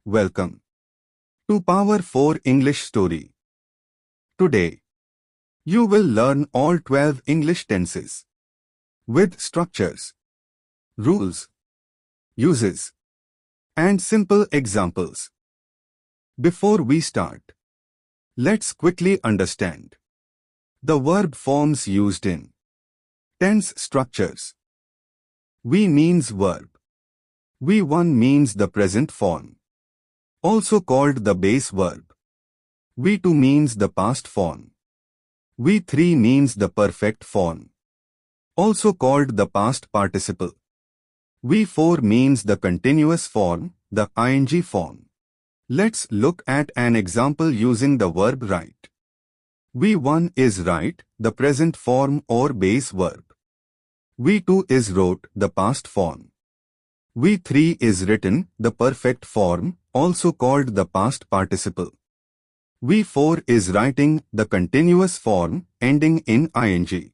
Welcome to Power 4 English Story. Today, you will learn all 12 English tenses with structures, rules, uses, and simple examples. Before we start, let's quickly understand the verb forms used in tense structures. We means verb. We1 means the present form, also called the base verb. We2 means the past form. We3 means the perfect form, also called the past participle. We4 means the continuous form, the ing form. Let's look at an example using the verb write. We1 is write, the present form or base verb. We2 is wrote, the past form. We3 is written, the perfect form, also called the past participle. We4 is writing, the continuous form, ending in ing.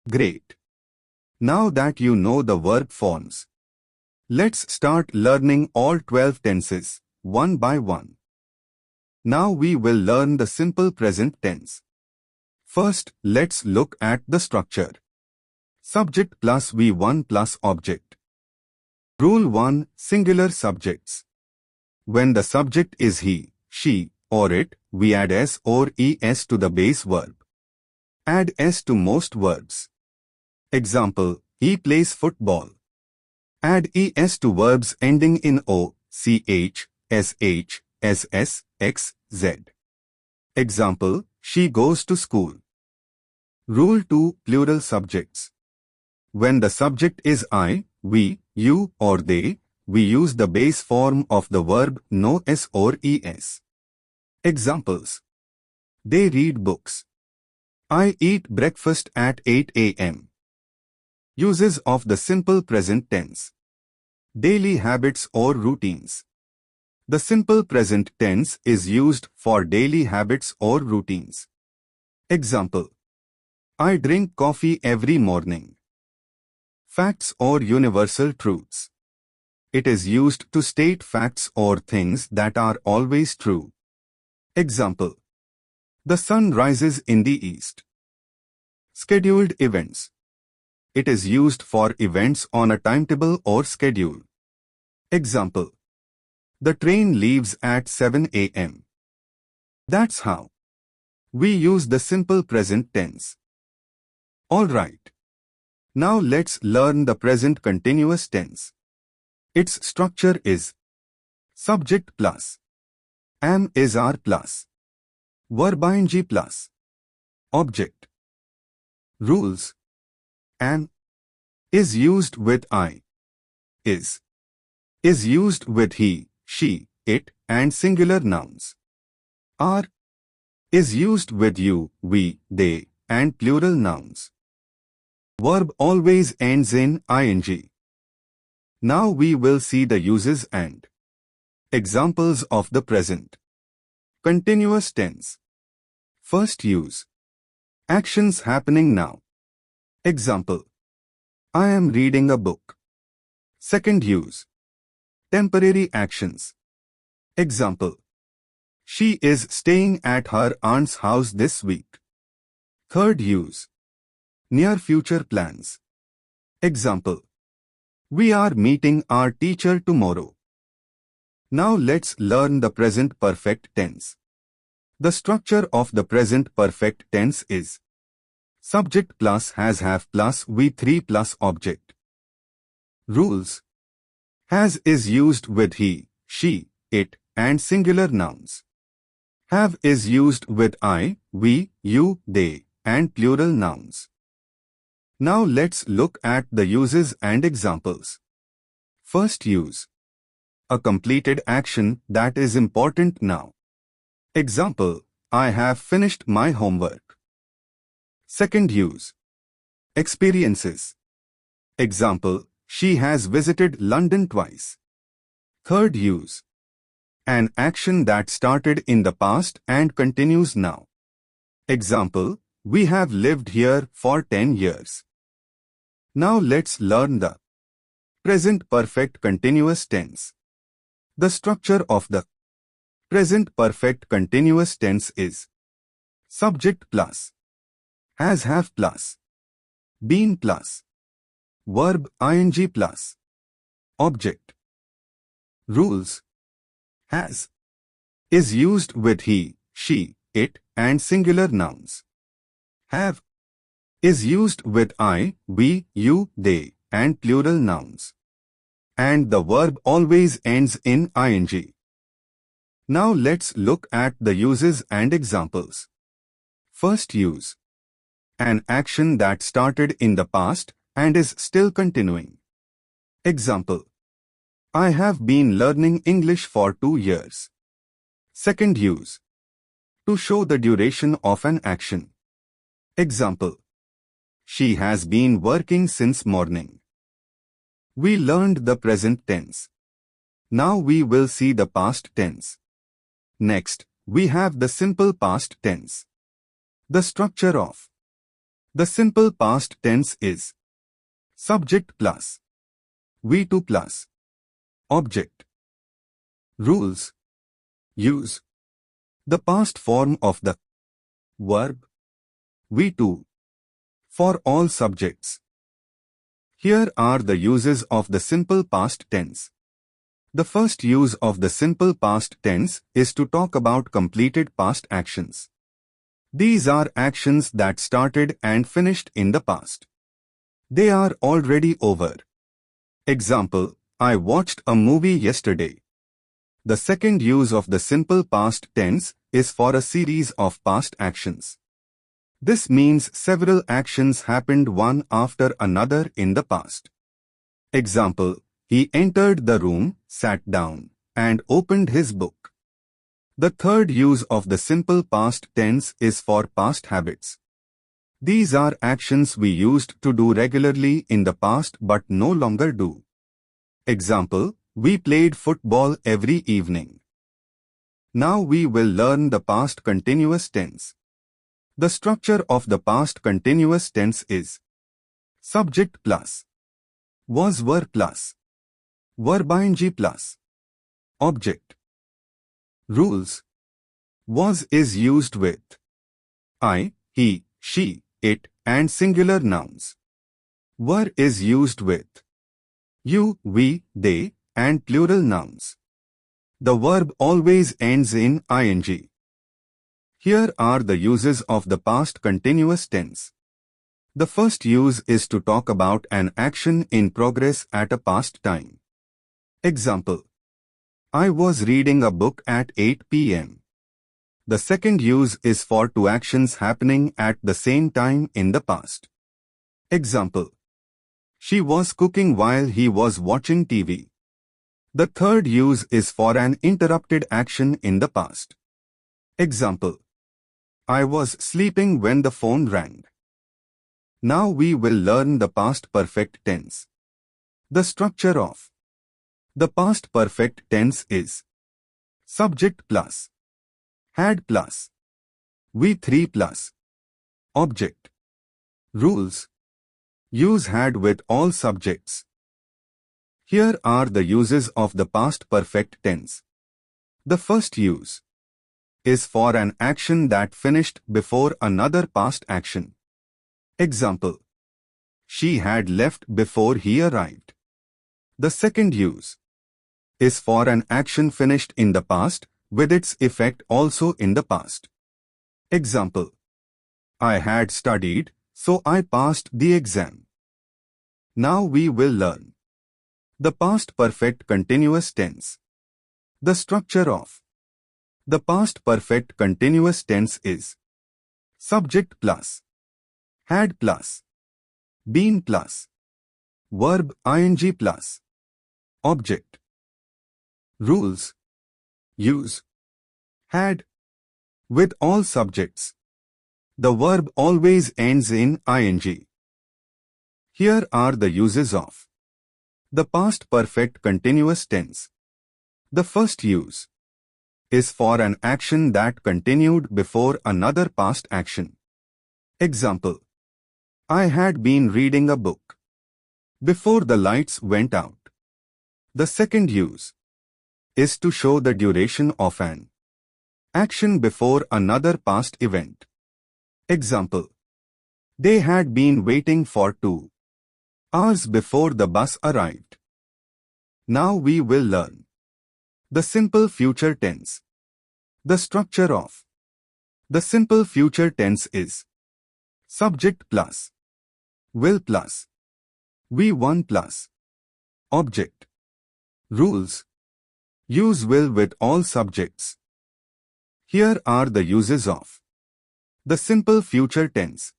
Great. Now that you know the verb forms, let's start learning all 12 tenses, one by one. Now we will learn the simple present tense. First, let's look at the structure. Subject plus V1 plus object. Rule 1. Singular subjects. When the subject is he, she, or it, we add s or es to the base verb. Add s to most verbs. Example, he plays football. Add es to verbs ending in o, ch, sh, ss, x, z. Example, she goes to school. Rule 2. Plural subjects. When the subject is I, we, you, or they, we use the base form of the verb no s or es. Examples. They read books. I eat breakfast at 8 a.m. Uses of the simple present tense. Daily habits or routines. The simple present tense is used for daily habits or routines. Example. I drink coffee every morning. Facts or universal truths. It is used to state facts or things that are always true. Example. The sun rises in the east. Scheduled events. It is used for events on a timetable or schedule. Example. The train leaves at 7 a.m. That's how we use the simple present tense. Alright. Now let's learn the present continuous tense. Its structure is subject plus am is are plus verb ing plus object. Rules. Am is used with I. Is used with he, she, it, and singular nouns. Are is used with you, we, they, and plural nouns. Verb always ends in ing. Now we will see the uses and examples of the present continuous tense. First use. Actions happening now. Example. I am reading a book. Second use. Temporary actions. Example. She is staying at her aunt's house this week. Third use. Near future plans. Example. We are meeting our teacher tomorrow. Now let's learn the present perfect tense. The structure of the present perfect tense is subject plus has have plus V3 plus object. Rules. Has is used with he, she, it, and singular nouns. Have is used with I, we, you, they, and plural nouns. Now let's look at the uses and examples. First use. A completed action that is important now. Example, I have finished my homework. Second use. Experiences. Example, she has visited London twice. Third use. An action that started in the past and continues now. Example, we have lived here for 10 years. Now let's learn the present perfect continuous tense. The structure of the present perfect continuous tense is subject plus, has have plus, been plus, verb ing plus, object. Rules. Has is used with he, she, it, and singular nouns. Have is used with I, we, you, they, and plural nouns. And the verb always ends in ing. Now let's look at the uses and examples. First use. An action that started in the past and is still continuing. Example. I have been learning English for 2 years. Second use. To show the duration of an action. Example. She has been working since morning. We learned the present tense. Now we will see the past tense. Next, we have the simple past tense. The structure of the simple past tense is subject plus, V2 plus, object. Rules. Use the past form of the verb V2 for all subjects. Here are the uses of the simple past tense. The first use of the simple past tense is to talk about completed past actions. These are actions that started and finished in the past. They are already over. Example, I watched a movie yesterday. The second use of the simple past tense is for a series of past actions. This means several actions happened one after another in the past. Example, he entered the room, sat down, and opened his book. The third use of the simple past tense is for past habits. These are actions we used to do regularly in the past but no longer do. Example, we played football every evening. Now we will learn the past continuous tense. The structure of the past continuous tense is subject plus, was were plus, verb ing plus, object. Rules. Was is used with I, he, she, it, and singular nouns. Were is used with you, we, they, and plural nouns. The verb always ends in ing. Here are the uses of the past continuous tense. The first use is to talk about an action in progress at a past time. Example. I was reading a book at 8 p.m. The second use is for two actions happening at the same time in the past. Example. She was cooking while he was watching TV. The third use is for an interrupted action in the past. Example. I was sleeping when the phone rang. Now we will learn the past perfect tense. The structure of the past perfect tense is subject plus, had plus, V3 plus, object. Rules. Use had with all subjects. Here are the uses of the past perfect tense. The first use is for an action that finished before another past action. Example. She had left before he arrived. The second use is for an action finished in the past with its effect also in the past. Example. I had studied, so I passed the exam. Now we will learn the past perfect continuous tense. The structure of the past perfect continuous tense is subject plus, had plus, been plus, verb ing plus, object. Rules. Use had with all subjects. The verb always ends in ing. Here are the uses of the past perfect continuous tense. The first use is for an action that continued before another past action. Example. I had been reading a book before the lights went out. The second use is to show the duration of an action before another past event. Example: they had been waiting for 2 hours before the bus arrived. Now we will learn the simple future tense. The structure of the simple future tense is subject plus will plus V1 plus object. Rules: use will with all subjects. Here are the uses of the simple future tense.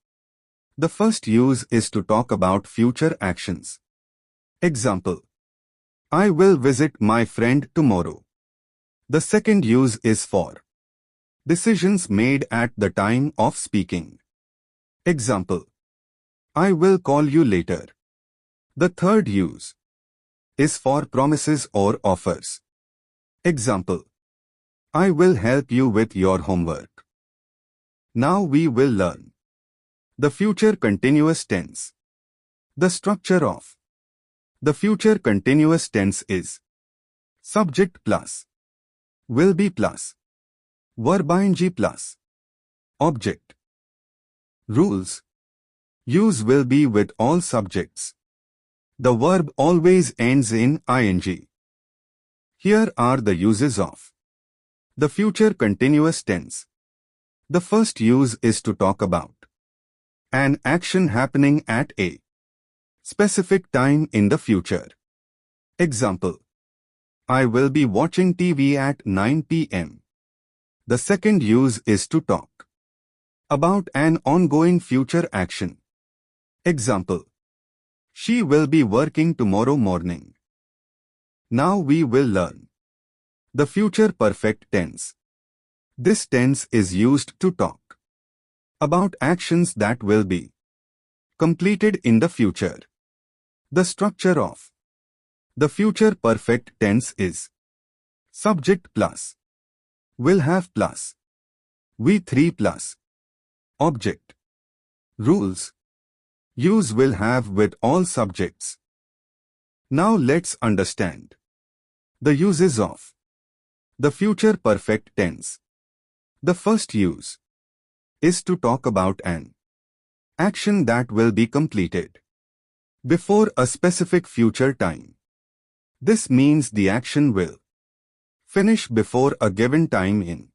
The first use is to talk about future actions. Example: I will visit my friend tomorrow. The second use is for decisions made at the time of speaking. Example: I will call you later. The third use is for promises or offers. Example: I will help you with your homework. Now we will learn the future continuous tense. The structure of the future continuous tense is subject plus will be plus verb ing plus object. Rules: use will be with all subjects. The verb always ends in ing. Here are the uses of the future continuous tense. The first use is to talk about an action happening at a specific time in the future. Example: I will be watching TV at 9 p.m. The second use is to talk about an ongoing future action. Example: she will be working tomorrow morning. Now we will learn the future perfect tense. This tense is used to talk about actions that will be completed in the future. The structure of the future perfect tense is subject plus will have plus V3 plus object. Rules: use will have with all subjects. Now let's understand the uses of the future perfect tense. The first use is to talk about an action that will be completed before a specific future time. This means the action will finish before a given time in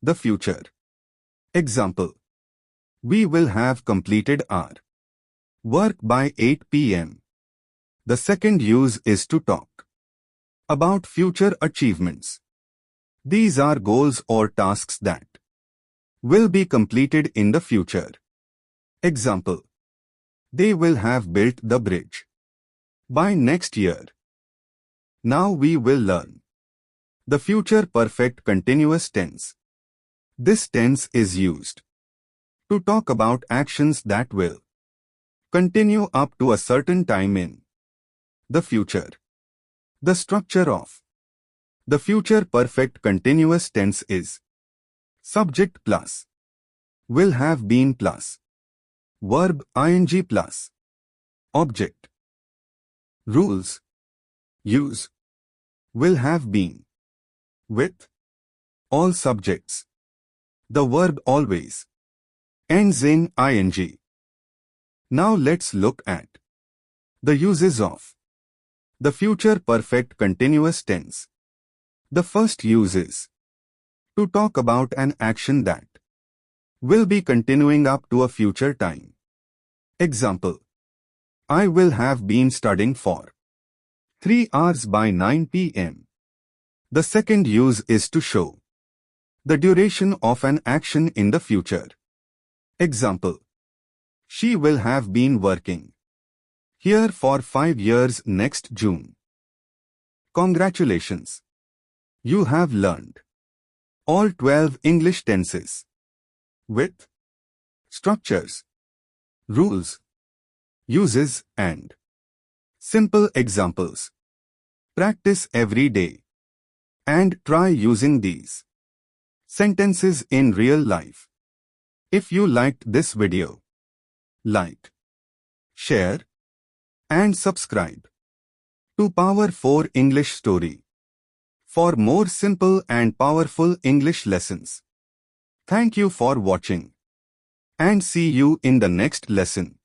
the future. Example: we will have completed our work by 8 p.m. The second use is to talk about future achievements. These are goals or tasks that will be completed in the future. Example: they will have built the bridge by next year. Now we will learn the future perfect continuous tense. This tense is used to talk about actions that will continue up to a certain time in the future. The structure of the future perfect continuous tense is subject plus will have been plus verb ing plus object. Rules: use will have been with all subjects. The verb always ends in ing. Now let's look at the uses of the future perfect continuous tense. The first use is to talk about an action that will be continuing up to a future time. Example: I will have been studying for 3 hours by 9 p.m. The second use is to show the duration of an action in the future. Example: she will have been working here for 5 years next June. Congratulations! You have learned all 12 English tenses with structures, rules, uses, and simple examples. Practice every day and try using these sentences in real life. If you liked this video, like, share, and subscribe to Power 4 English Story. for more simple and powerful English lessons. Thank you for watching and see you in the next lesson.